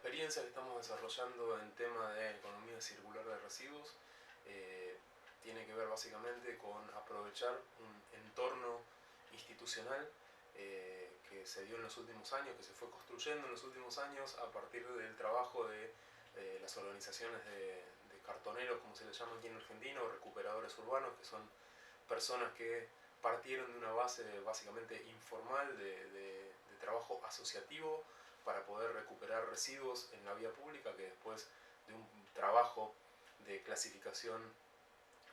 experiencia que estamos desarrollando en tema de economía circular de residuos tiene que ver básicamente con aprovechar un entorno institucional que se dio en los últimos años, que se fue construyendo en los últimos años a partir del trabajo de las organizaciones de cartoneros, como se les llama aquí en Argentina, o recuperadores urbanos, que son personas que partieron de una base básicamente informal de trabajo asociativo para poder recuperar residuos en la vía pública, que después de un trabajo de clasificación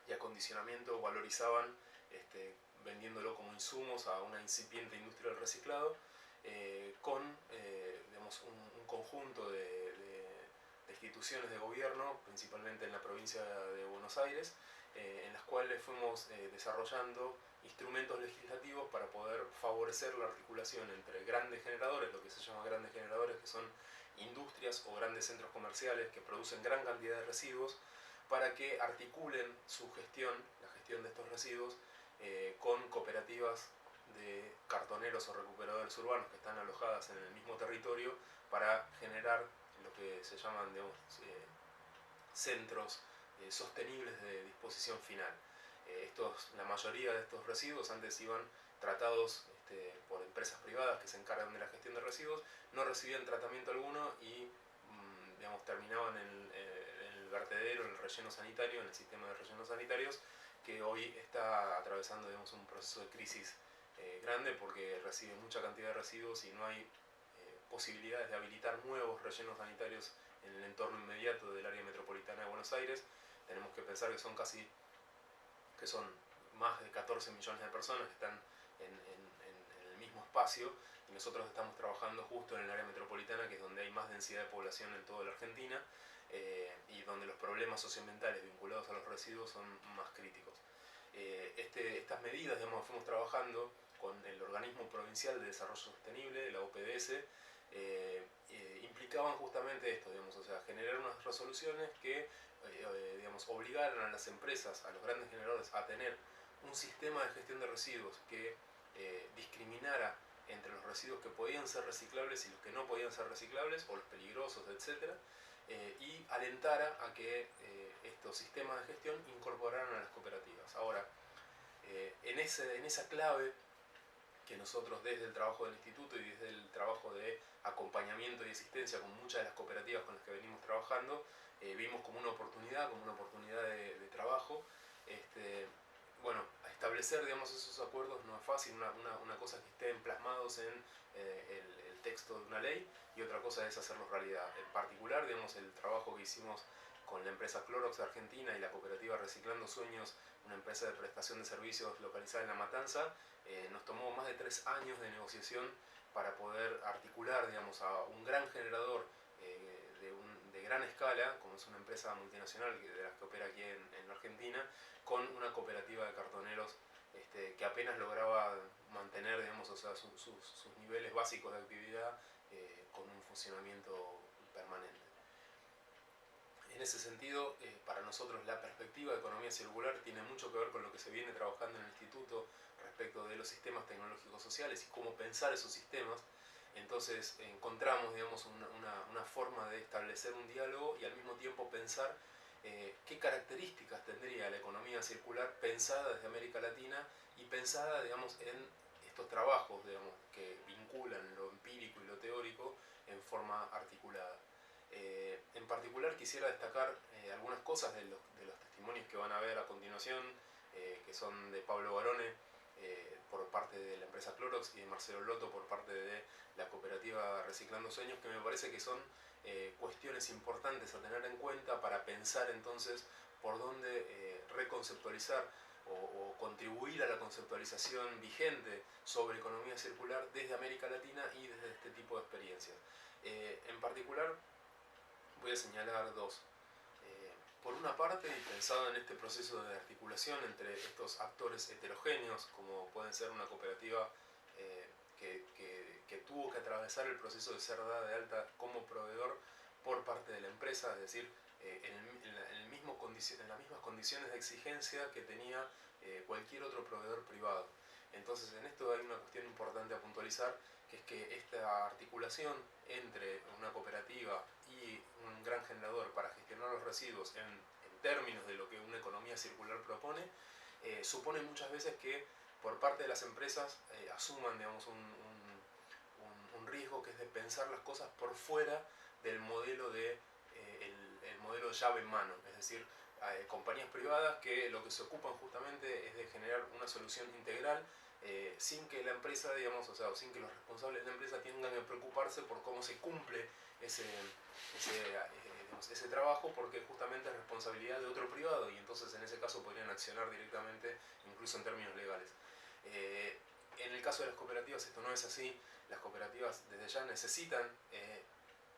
y acondicionamiento valorizaban vendiéndolo como insumos a una incipiente industria del reciclado, con digamos, un conjunto de instituciones de gobierno, principalmente en la provincia de Buenos Aires, en las cuales fuimos desarrollando instrumentos legislativos para poder favorecer la articulación entre grandes generadores, lo que se llama grandes generadores, que son industrias o grandes centros comerciales que producen gran cantidad de residuos, para que articulen su gestión, la gestión de estos residuos, con cooperativas de cartoneros o recuperadores urbanos que están alojadas en el mismo territorio para generar lo que se llaman, digamos, centros sostenibles de disposición final. La mayoría de estos residuos antes iban tratados por empresas privadas que se encargan de la gestión de residuos, no recibían tratamiento alguno y digamos, terminaban en el vertedero, en el relleno sanitario, en el sistema de rellenos sanitarios, que hoy está atravesando, digamos, un proceso de crisis grande porque recibe mucha cantidad de residuos y no hay posibilidades de habilitar nuevos rellenos sanitarios en el entorno inmediato del área metropolitana de Buenos Aires. Tenemos que pensar que son más de 14 millones de personas que están en el mismo espacio, y nosotros estamos trabajando justo en el área metropolitana, que es donde hay más densidad de población en toda la Argentina, y donde los problemas socioambientales vinculados a los residuos son más críticos. Estas medidas, digamos, fuimos trabajando con el Organismo Provincial de Desarrollo Sostenible, la OPDS, implicaban justamente esto, digamos, o sea, generar unas resoluciones que digamos, obligaran a las empresas, a los grandes generadores, a tener un sistema de gestión de residuos que discriminara entre los residuos que podían ser reciclables y los que no podían ser reciclables, o los peligrosos, etc. Y alentara a que estos sistemas de gestión incorporaran a las cooperativas. Ahora, en esa clave que nosotros desde el trabajo del instituto y desde el trabajo de acompañamiento y asistencia con muchas de las cooperativas con las que venimos trabajando, vimos como una oportunidad de trabajo. Bueno, establecer, digamos, esos acuerdos no es fácil. Una cosa es que estén plasmados en el texto de una ley, y otra cosa es hacerlos realidad. En particular, digamos, el trabajo que hicimos con la empresa Clorox de Argentina y la cooperativa Reciclando Sueños, una empresa de prestación de servicios localizada en La Matanza, nos tomó más de 3 años de negociación para poder articular, digamos, a un gran generador de gran escala, como es una empresa multinacional de las que opera aquí en Argentina, con una cooperativa de cartoneros que apenas lograba mantener, digamos, o sea, sus niveles básicos de actividad con un funcionamiento permanente. En ese sentido, para nosotros la perspectiva de economía circular tiene mucho que ver con lo que se viene trabajando en el instituto respecto de los sistemas tecnológicos sociales y cómo pensar esos sistemas. Entonces encontramos, digamos, una forma de establecer un diálogo y al mismo tiempo pensar qué características tendría la economía circular pensada desde América Latina y pensada, digamos, en estos trabajos, digamos, que vinculan lo empírico y lo teórico en forma articulada. En particular quisiera destacar algunas cosas de los testimonios que van a ver a continuación, que son de Pablo Barone por parte de la empresa Clorox y de Marcelo Lotto por parte de la cooperativa Reciclando Sueños, que me parece que son cuestiones importantes a tener en cuenta para pensar entonces por dónde reconceptualizar o contribuir a la conceptualización vigente sobre economía circular desde América Latina y desde este tipo de experiencias. En particular, voy a señalar dos. Por una parte, y pensado en este proceso de articulación entre estos actores heterogéneos, como pueden ser una cooperativa que tuvo que atravesar el proceso de ser dada de alta como proveedor por parte de la empresa, es decir, en las mismas condiciones de exigencia que tenía cualquier otro proveedor privado. Entonces, en esto hay una cuestión importante a puntualizar, que es que esta articulación entre una cooperativa residuos en términos de lo que una economía circular propone, supone muchas veces que por parte de las empresas asuman, digamos, un riesgo que es de pensar las cosas por fuera del modelo el modelo de llave en mano, es decir, compañías privadas que lo que se ocupan justamente es de generar una solución integral sin que la empresa, digamos, o sea, sin que los responsables de la empresa tengan que preocuparse por cómo se cumple ese trabajo, porque justamente es responsabilidad de otro privado y entonces en ese caso podrían accionar directamente, incluso en términos legales. En el caso de las cooperativas esto no es así. Las cooperativas desde ya necesitan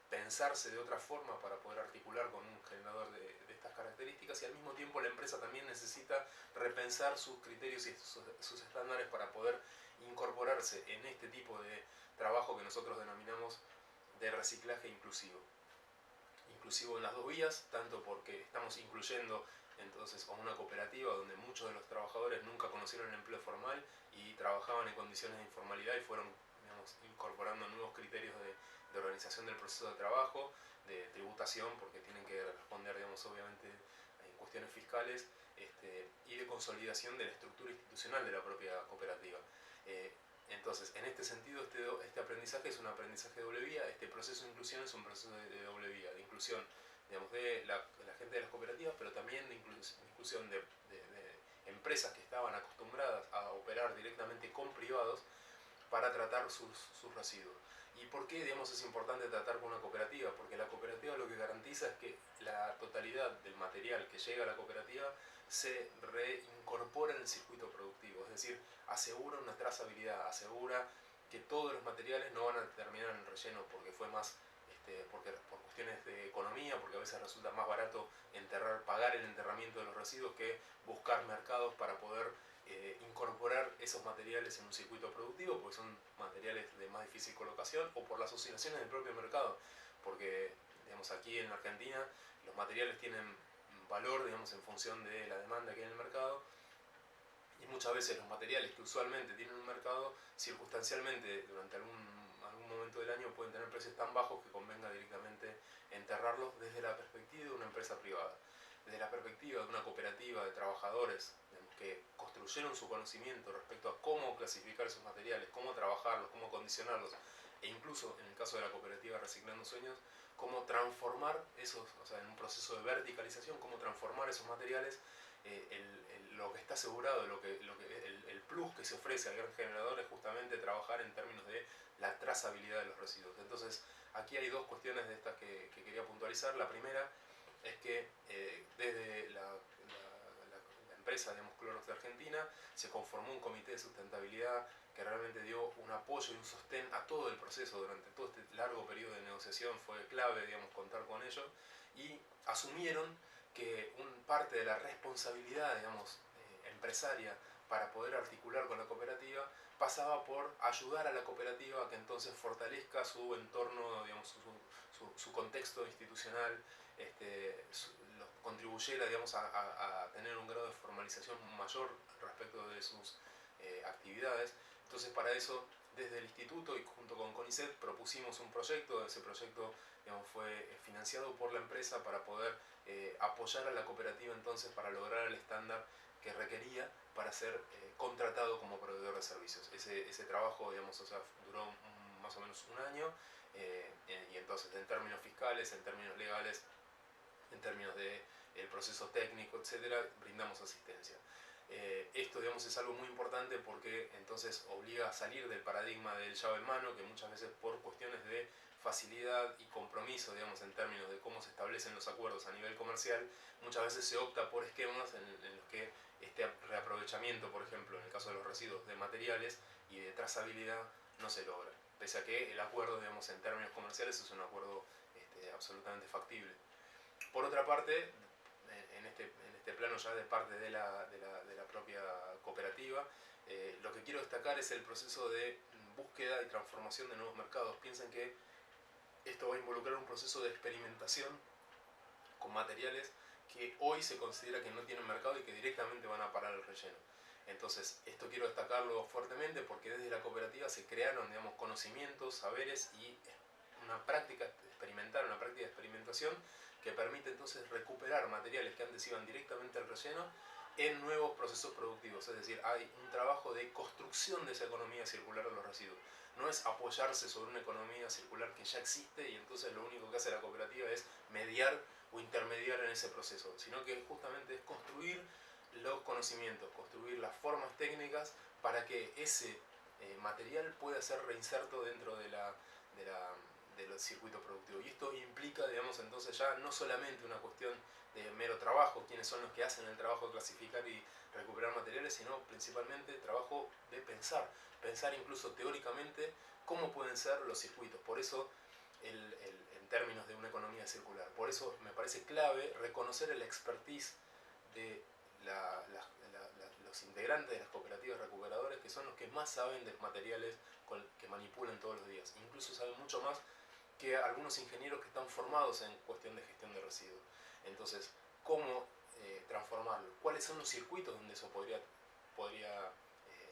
pensarse de otra forma para poder articular con un generador de estas características, y al mismo tiempo la empresa también necesita repensar sus criterios y sus estándares para poder incorporarse en este tipo de trabajo que nosotros denominamos de reciclaje inclusivo. Inclusivo en las dos vías, tanto porque estamos incluyendo entonces a una cooperativa donde muchos de los trabajadores nunca conocieron el empleo formal y trabajaban en condiciones de informalidad y fueron, digamos, incorporando nuevos criterios de organización del proceso de trabajo, de tributación, porque tienen que responder, digamos, obviamente en cuestiones fiscales, y de consolidación de la estructura institucional de la propia cooperativa. Entonces, en este sentido, este aprendizaje es un aprendizaje de doble vía. Este proceso de inclusión es un proceso de doble vía, de inclusión, digamos, de la gente de las cooperativas, pero también de inclusión de empresas que estaban acostumbradas a operar directamente con privados para tratar sus residuos. ¿Y por qué, digamos, es importante tratar con una cooperativa? Porque la cooperativa lo que garantiza es que la totalidad del material que llega a la cooperativa se reincorpora en el circuito productivo, es decir, asegura una trazabilidad, asegura que todos los materiales no van a terminar en el relleno porque fue más, porque por cuestiones de economía, porque a veces resulta más barato pagar el enterramiento de los residuos que buscar mercados para poder incorporar esos materiales en un circuito productivo, porque son materiales de más difícil colocación, o por las oscilaciones del propio mercado, porque, digamos, aquí en Argentina los materiales tienen valor, digamos, en función de la demanda que hay en el mercado, y muchas veces los materiales que usualmente tienen un mercado, circunstancialmente durante algún momento del año pueden tener precios tan bajos que convenga directamente enterrarlos desde la perspectiva de una empresa privada. Desde la perspectiva de una cooperativa de trabajadores, digamos, que construyeron su conocimiento respecto a cómo clasificar esos materiales, cómo trabajarlos, cómo condicionarlos, e incluso en el caso de la cooperativa Reciclando Sueños, cómo transformar esos, o sea, en un proceso de verticalización, cómo transformar esos materiales. Lo que está asegurado, el plus que se ofrece al gran generador es justamente trabajar en términos de la trazabilidad de los residuos. Entonces, aquí hay dos cuestiones de estas que quería puntualizar. La primera es que desde la empresa, digamos, Clorox de Argentina, se conformó un comité de sustentabilidad que realmente dio un apoyo y un sostén a todo el proceso durante todo este largo periodo de negociación. Fue clave, digamos, contar con ellos, y asumieron que parte de la responsabilidad, digamos, empresaria para poder articular con la cooperativa pasaba por ayudar a la cooperativa a que entonces fortalezca su entorno, digamos, su contexto institucional, contribuyera, digamos, a tener un grado de formalización mayor respecto de sus actividades. Entonces, para eso, desde el instituto y junto con CONICET propusimos un proyecto. Ese proyecto, digamos, fue financiado por la empresa para poder apoyar a la cooperativa entonces para lograr el estándar que requería para ser contratado como proveedor de servicios. Ese trabajo, digamos, o sea, duró más o menos un año, y entonces en términos fiscales, en términos legales, en términos de el proceso técnico, etcétera, brindamos asistencia. Esto, digamos, es algo muy importante porque entonces obliga a salir del paradigma del llave en mano, que muchas veces por cuestiones de facilidad y compromiso, digamos, en términos de cómo se establecen los acuerdos a nivel comercial, muchas veces se opta por esquemas en los que este reaprovechamiento, por ejemplo, en el caso de los residuos de materiales y de trazabilidad, no se logra, pese a que el acuerdo, digamos, en términos comerciales es un acuerdo absolutamente factible. Por otra parte, en este plano ya de parte de la propia cooperativa, lo que quiero destacar es el proceso de búsqueda y transformación de nuevos mercados. Piensen que esto va a involucrar un proceso de experimentación con materiales que hoy se considera que no tienen mercado y que directamente van a parar el relleno. Entonces, esto quiero destacarlo fuertemente porque desde la cooperativa se crearon, digamos, conocimientos, saberes y una práctica experimental, una práctica de experimentación que permite entonces recuperar materiales que antes iban directamente al relleno en nuevos procesos productivos. Es decir, hay un trabajo de construcción de esa economía circular de los residuos. No es apoyarse sobre una economía circular que ya existe y entonces lo único que hace la cooperativa es mediar o intermediar en ese proceso, sino que justamente es construir los conocimientos, construir las formas técnicas para que ese material pueda ser reinserto dentro del circuito productivo. Y esto implica, digamos, entonces ya no solamente una cuestión de mero trabajo, quienes son los que hacen el trabajo de clasificar y recuperar materiales, sino principalmente trabajo de pensar incluso teóricamente cómo pueden ser los circuitos. Por eso, en términos de una economía circular, por eso me parece clave reconocer el expertise de los integrantes de las cooperativas recuperadoras, que son los que más saben de los materiales que manipulan todos los días. Incluso saben mucho más que algunos ingenieros que están formados en cuestión de gestión de residuos. Entonces, ¿cómo transformarlo? ¿Cuáles son los circuitos donde eso podría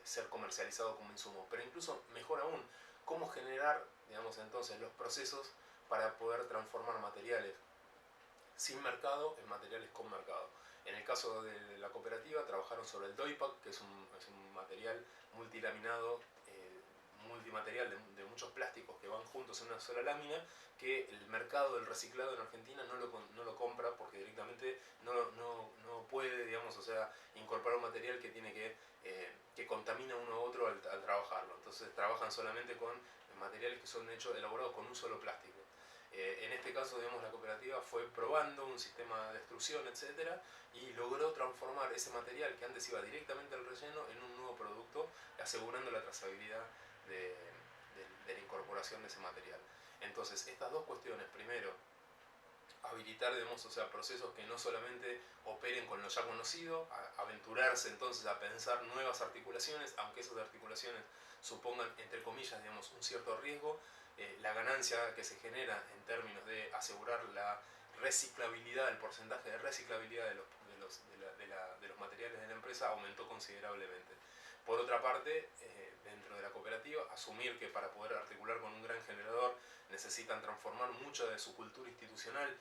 ser comercializado como insumo? Pero incluso, mejor aún, ¿cómo generar, digamos, entonces los procesos para poder transformar materiales sin mercado en materiales con mercado? En el caso de la cooperativa trabajaron sobre el Doipac, que es un material multilaminado, multimaterial de muchos plásticos que van juntos en una sola lámina, que el mercado del reciclado en Argentina no lo compra porque directamente no puede, digamos, o sea, incorporar un material que tiene que contamina uno a otro al trabajarlo. Entonces trabajan solamente con materiales que son elaborados con un solo plástico. En este caso, digamos, la cooperativa fue probando un sistema de extrusión, etcétera, y logró transformar ese material que antes iba directamente al relleno en un nuevo producto, asegurando la trazabilidad de la incorporación de ese material. Entonces, estas dos cuestiones, primero, habilitar, digamos, o sea, procesos que no solamente operen con lo ya conocido, aventurarse entonces a pensar nuevas articulaciones, aunque esas articulaciones supongan, entre comillas, digamos, un cierto riesgo. La ganancia que se genera en términos de asegurar la reciclabilidad, el porcentaje de reciclabilidad de los materiales de la empresa aumentó considerablemente. Por otra parte, dentro de la cooperativa, asumir que para poder articular con un gran generador necesitan transformar mucho de su cultura institucional,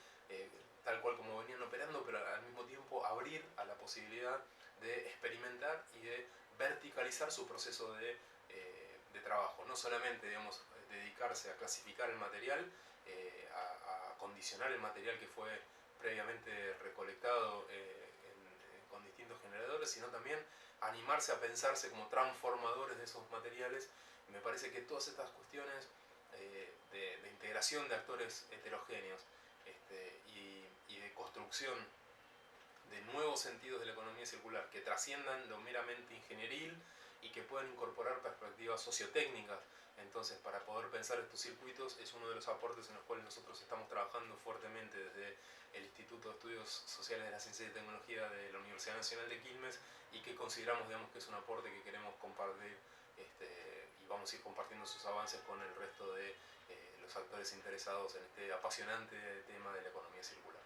tal cual como venían operando, pero al mismo tiempo abrir a la posibilidad de experimentar y de verticalizar su proceso de trabajo. No solamente, digamos, dedicarse a clasificar el material, a condicionar el material que fue previamente recolectado con distintos generadores, sino también animarse a pensarse como transformadores de esos materiales. Y me parece que todas estas cuestiones de integración de actores heterogéneos y de construcción de nuevos sentidos de la economía circular que trasciendan lo meramente ingenieril y que puedan incorporar perspectivas sociotécnicas. Entonces, para poder pensar estos circuitos es uno de los aportes en los cuales nosotros estamos trabajando fuertemente desde el Instituto de Estudios Sociales de la Ciencia y Tecnología de la Universidad Nacional de Quilmes, y que consideramos, digamos, que es un aporte que queremos compartir, y vamos a ir compartiendo sus avances con el resto de los actores interesados en este apasionante tema de la economía circular.